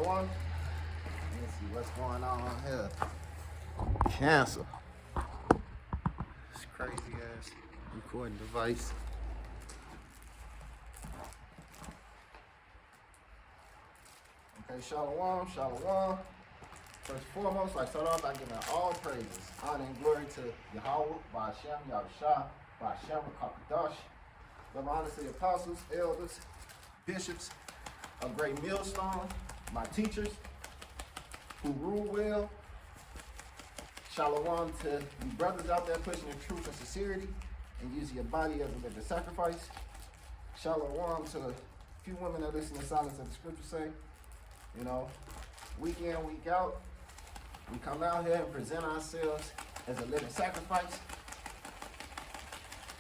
Shalom. Let's see what's going on here. Cancel. This crazy ass recording device. Okay, Shalom, Shalom. First and foremost, I start off by giving all praises, honor, and glory to Yahweh, Ba'ashem, Yahushua, Ba'ashem, Kakadash. Love honor to the apostles, elders, bishops, a great millstone, my teachers who rule well. Shalom to you brothers out there pushing the truth and sincerity and using your body as a living sacrifice. Shalom to a few women that listen to silence of the scripture say. You know, week in, week out, we come out here and present ourselves as a living sacrifice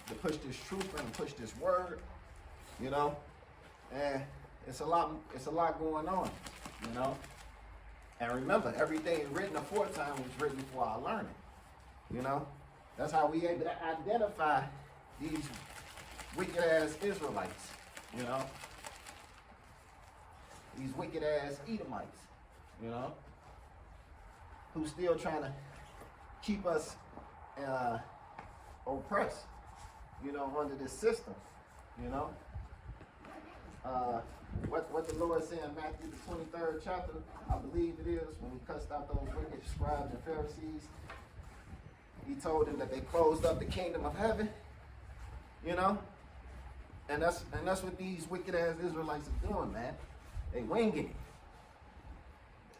to push this truth and push this word, you know, and it's a lot going on, you know. And remember, everything written aforetime was written for our learning, you know. That's how we able to identify these wicked ass Israelites, you know. These wicked ass Edomites, you know, who still trying to keep us oppressed, you know, under this system, you know. What the Lord said in Matthew the 23rd chapter, I believe it is, when he cussed out those wicked scribes and Pharisees, he told them that they closed up the kingdom of heaven, you know, and that's what these wicked ass Israelites are doing, man. They winging it.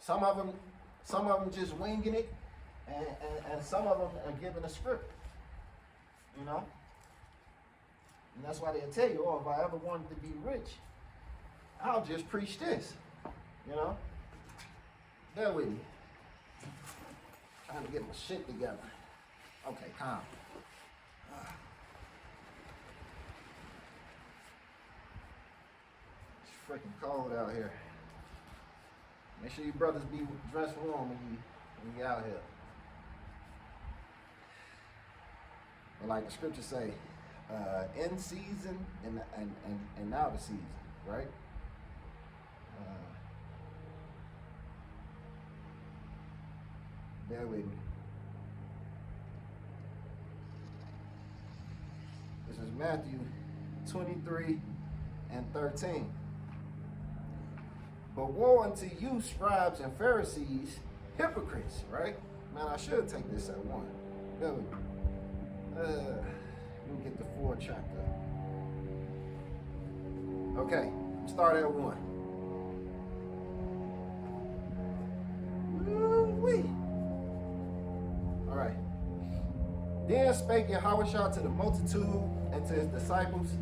Some of them just winging it, and some of them are giving a script, you know. And that's why they'll tell you, oh, if I ever wanted to be rich, I'll just preach this, you know. Bear with me. Trying to get my shit together. Okay, calm. It's freaking cold out here. Make sure you brothers be dressed warm when you out here. And like the scriptures say, in season and out of season, right? Bear with me. This is Matthew 23 and 13. But woe unto you, scribes and Pharisees, hypocrites, right? Man, I should take this at one. Bear with me. Let me get the 4th chapter. Okay, start at 1. Woo-wee. All right. Then spake Yahushua to the multitude and to his disciples,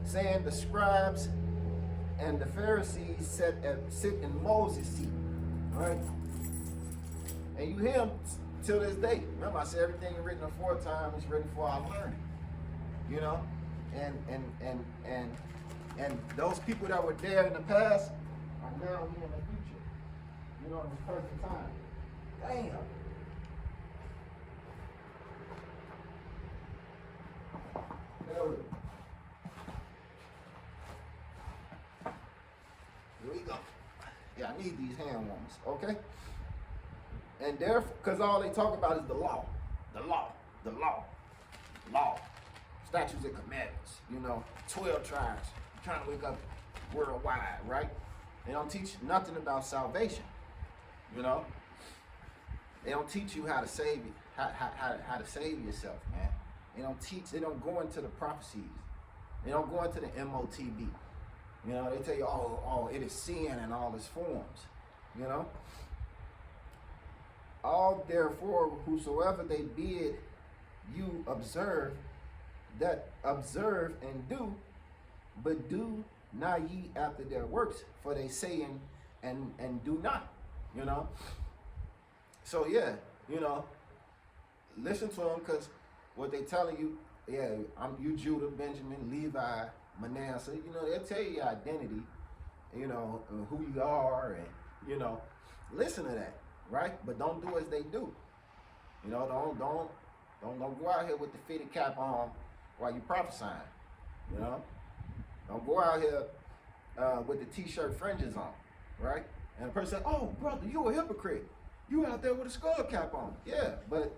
saying, the scribes and the Pharisees sit in Moses' seat. All right. And you hear him till this day. Remember, I said everything written aforetime is written for our learning. You know? And those people that were there in the past are now here in the future. You know, in this present time. Damn. Here we go. Yeah, I need these hand warmers, okay? And therefore, because all they talk about is the law, statutes and commandments, you know, 12 tribes, trying to wake up worldwide, right? They don't teach nothing about salvation, you know? They don't teach you how to save you, how to save yourself, man. They don't go into the prophecies. They don't go into the MOTB. You know, they tell you, oh, it is sin in all its forms, you know? All therefore, whosoever they bid you observe and do, but do not ye after their works, for they say and do not, you know? So yeah, you know, listen to them, because what they telling you, yeah, you Judah, Benjamin, Levi, Manasseh, you know, they'll tell you your identity, you know, who you are, and, you know, listen to that, right? But don't do as they do. You know, don't go out here with the fitted cap on while you prophesying, you know? Don't go out here with the t-shirt fringes on, right? And the person said, oh, brother, you a hypocrite. You out there with a skull cap on. Yeah, but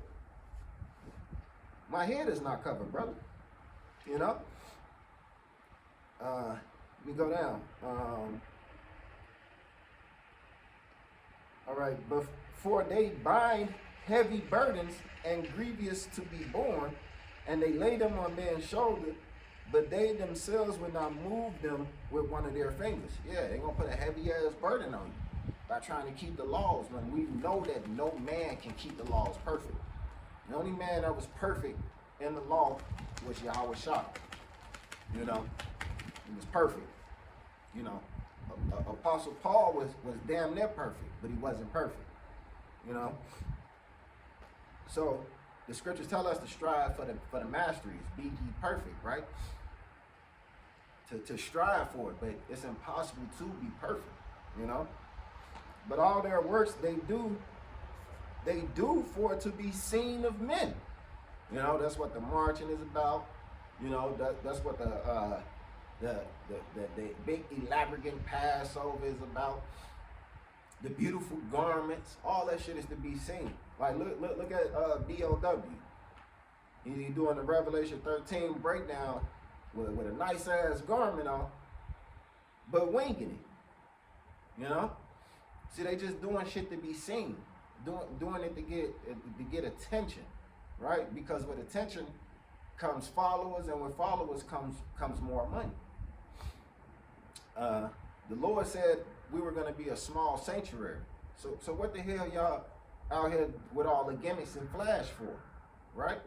my head is not covered, brother. You know? Let me go down. All right, before they bind heavy burdens and grievous to be borne, and they lay them on men's shoulder, but they themselves will not move them with one of their fingers. Yeah, they're going to put a heavy ass burden on you by trying to keep the laws when we know that no man can keep the laws perfect. The only man that was perfect in the law was Yahweh Shah. You know, he was perfect. You know, Apostle Paul was damn near perfect, but he wasn't perfect. You know, so the scriptures tell us to strive for the masteries, be ye perfect, right? To strive for it, but it's impossible to be perfect, you know. But all their works they do for it to be seen of men. You know, that's what the marching is about. You know, that's what the big elaborate Passover is about. The beautiful garments, all that shit is to be seen. Like look at BOW. He's doing the Revelation 13 breakdown with a nice ass garment on, but winging it. You know? See, they just doing shit to be seen, doing it to get attention, right? Because with attention comes followers, and with followers comes more money. The Lord said we were going to be a small sanctuary. So what the hell y'all out here with all the gimmicks and flash for, right?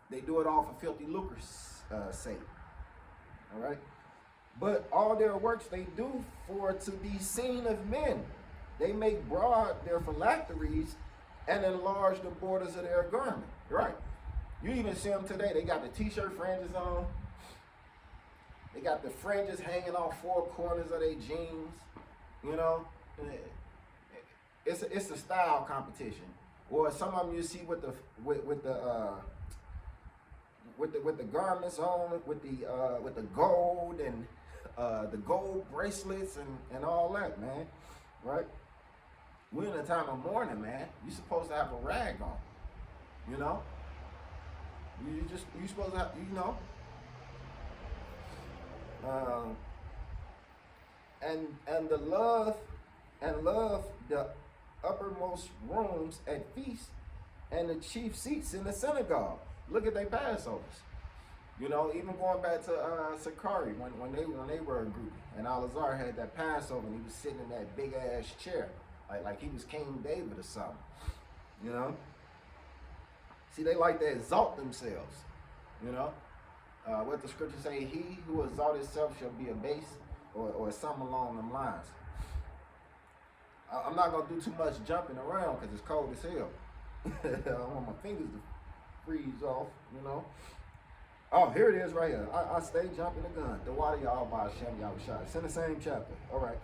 They do it all for filthy lucre's sake, all right? But all their works they do for to be seen of men. They make broad their phylacteries and enlarge the borders of their garment, right? You even see them today. They got the t-shirt fringes on. They got the fringes hanging off four corners of their jeans, you know? It's a style competition. Or some of them you see with the garments on, with the gold and the gold bracelets and all that, man. Right? We're in a time of mourning, man. You're supposed to have a rag on. You know? You supposed to have, you know. And the love the uppermost rooms at feasts and the chief seats in the synagogue. Look at their Passovers. You know, even going back to Sakari when they were a group, and Al-Azhar had that Passover and he was sitting in that big ass chair, like he was King David or something. You know? See, they like to exalt themselves. You know? What the scripture say, he who exalts himself shall be abased, or something along them lines. I'm not going to do too much jumping around because it's cold as hell. I want my fingers to freeze off, you know. Oh, here it is right here. I stay jumping the gun. The water y'all by Shem Yahushua. It's in the same chapter. All right.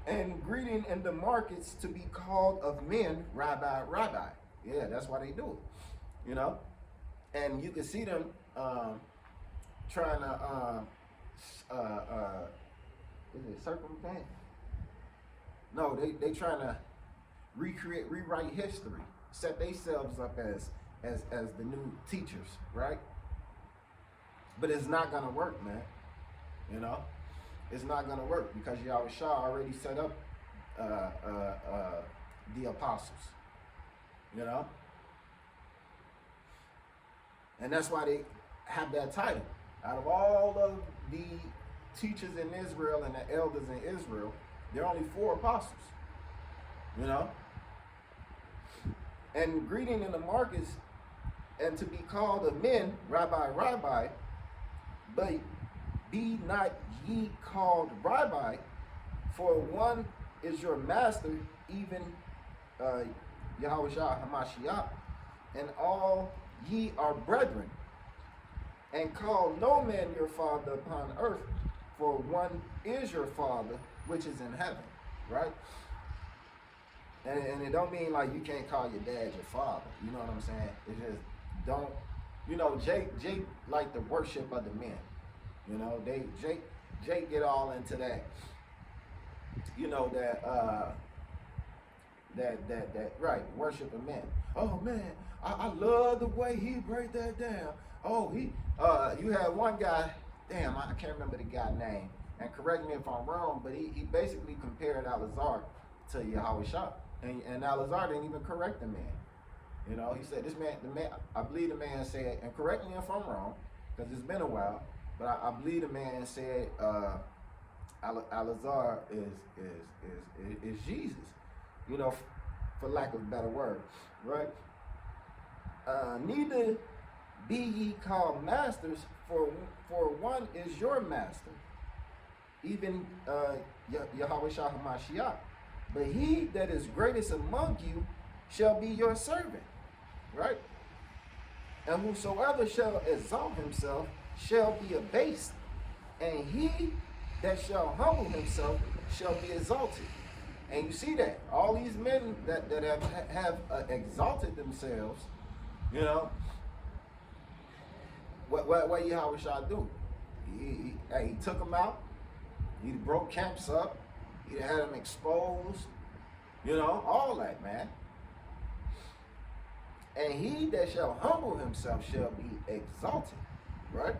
And greeting in the markets to be called of men, Rabbi, Rabbi. Yeah, that's why they do it. You know? And you can see them trying to, is it circumvent? No, they trying to rewrite history, set themselves up as the new teachers, right? But it's not gonna work, man. You know, it's not gonna work because Yahweh Shah already set up the apostles. You know, and that's why they have that title. Out of all of the teachers in Israel and the elders in Israel, there are only 4 apostles, you know? And greeting in the markets, and to be called of men, Rabbi, Rabbi, but be not ye called Rabbi, for one is your master, even Yahweh Shah HaMashiach, and all ye are brethren. And call no man your father upon earth, for one is your father, which is in heaven, right? And it don't mean like you can't call your dad your father. You know what I'm saying? It just don't. You know, Jake like the worship of the men. You know, Jake get all into that. you know, that right, worship a man. Oh man, I love the way he break that down. Oh, you had one guy, damn, I can't remember the guy's name, and correct me if I'm wrong, but he basically compared Al-Azhar to Yahweh Shah, and Al-Azhar didn't even correct the man. You know, he said, the man, I believe the man said, and correct me if I'm wrong, because it's been a while, but I believe the man said, Al-Azhar is Jesus, you know, for lack of a better word, right? Neither be ye called masters, for one is your master, even Yahweh Shah HaMashiach. But he that is greatest among you shall be your servant, right? And whosoever shall exalt himself shall be abased, and he that shall humble himself shall be exalted. And you see that all these men that have exalted themselves, you know, what Yahweh Shah do? He took them out. He broke camps up. He had them exposed. You know, all that, man. And he that shall humble himself shall be exalted, right?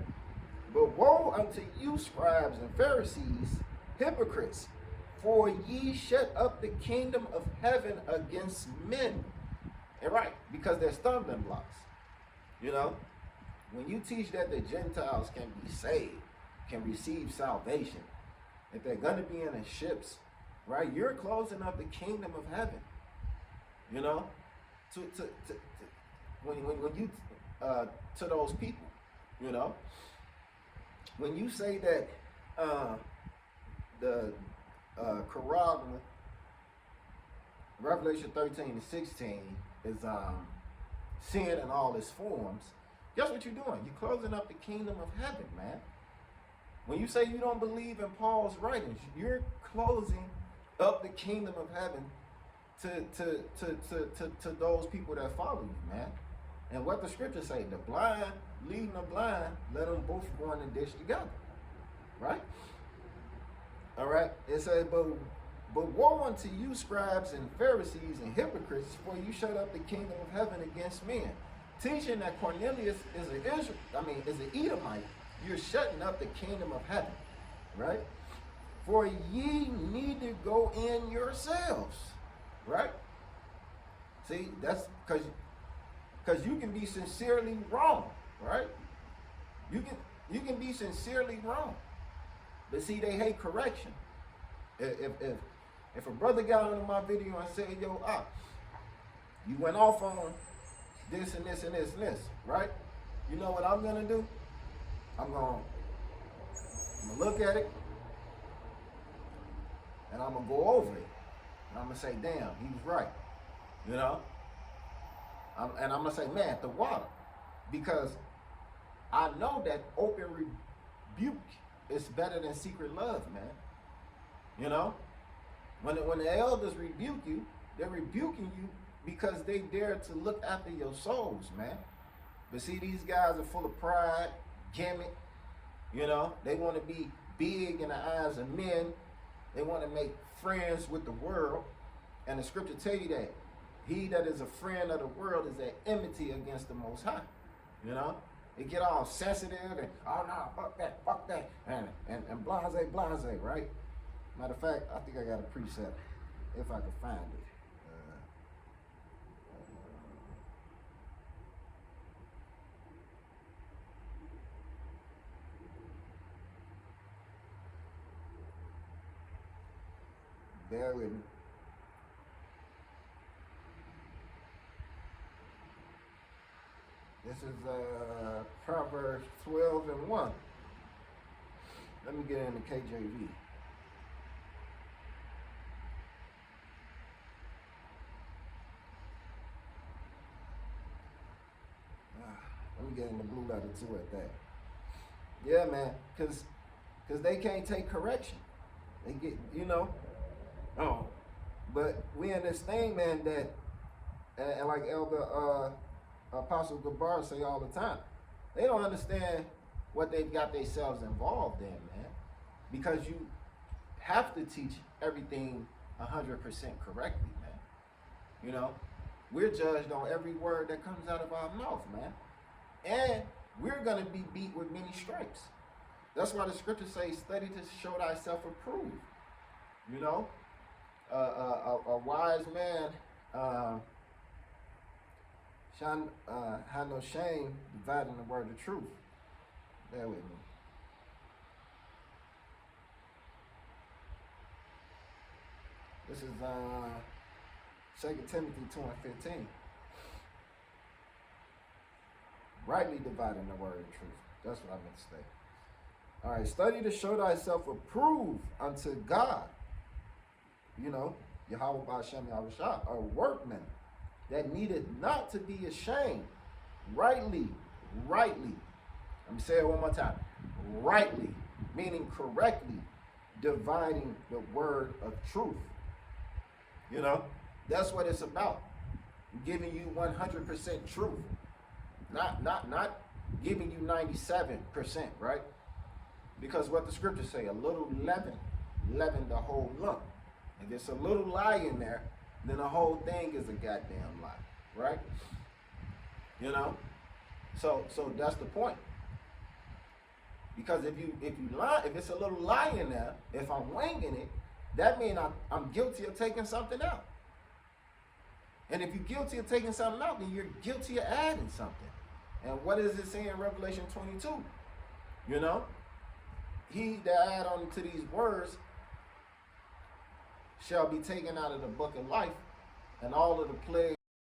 But woe unto you, scribes and Pharisees, hypocrites, for ye shut up the kingdom of heaven against men. And right, because they're stumbling blocks. You know, when you teach that the Gentiles can be saved, can receive salvation, if they're going to be in the ships, right, you're closing up the kingdom of heaven. You know, when you to those people, you know, when you say that the Quran, Revelation 13 and 16 is sin in all its forms, guess what you're doing? You're closing up the kingdom of heaven, man. When you say you don't believe in Paul's writings, you're closing up the kingdom of heaven to those people that follow you, man. And what the scriptures say, the blind leading the blind, let them both go in the ditch together, right? All right, it says, but woe unto you, scribes and Pharisees and hypocrites, for you shut up the kingdom of heaven against men. Teaching that Cornelius is an Edomite, you're shutting up the kingdom of heaven, right? For ye need to go in yourselves, right? See, that's because you can be sincerely wrong, right? You can be sincerely wrong, but see, they hate correction. If a brother got on my video and said, yo, you went off on this and this and this and this, right? You know what I'm gonna do? I'm gonna look at it and I'm gonna go over it. And I'm gonna say, damn, he was right. You know? And I'm gonna say, man, the water. Because I know that open rebuke is better than secret love, man. You know? When the elders rebuke you, they're rebuking you because they dare to look after your souls, man. But see, these guys are full of pride, gimmick. You know, they want to be big in the eyes of men. They want to make friends with the world. And the scripture tell you that he that is a friend of the world is at enmity against the Most High. You know, they get all sensitive and, oh no, fuck that, and blase, right? Matter of fact, I think I got a precept, if I can find it. Bear with me. This is Proverbs 12 and 1. Let me get in the KJV. Let me get in the blue letter too at that. Yeah, man, because they can't take correction. They get, you know. Oh, but we in this thing, man, that, and like Elder Apostle Gabar say all the time, they don't understand what they've got themselves involved in, man. Because you have to teach everything 100% correctly, man. You know, we're judged on every word that comes out of our mouth, man. And we're going to be beat with many stripes. That's why the scriptures say, study to show thyself approved. You know, a wise man had no shame dividing the word of truth. Bear with me. This is 2 Timothy 2:15. Rightly dividing the word of truth. That's what I meant to say. All right, study to show thyself approved unto God. You know, Yahweh Ba'ashem Yahushua, a workman that needed not to be ashamed. Rightly. Let me say it one more time. Rightly, meaning correctly, dividing the word of truth. You know, that's what it's about. Giving you 100% truth. Not giving you 97%, right? Because what the scriptures say, a little leaven the whole lump. If there's a little lie in there, then the whole thing is a goddamn lie, right? You know? So that's the point. Because if you lie, if it's a little lie in there, if I'm winging it, that means I'm guilty of taking something out. And if you're guilty of taking something out, then you're guilty of adding something. And what does it say in Revelation 22? You know? He that add on to these words shall be taken out of the book of life, and all of the plagues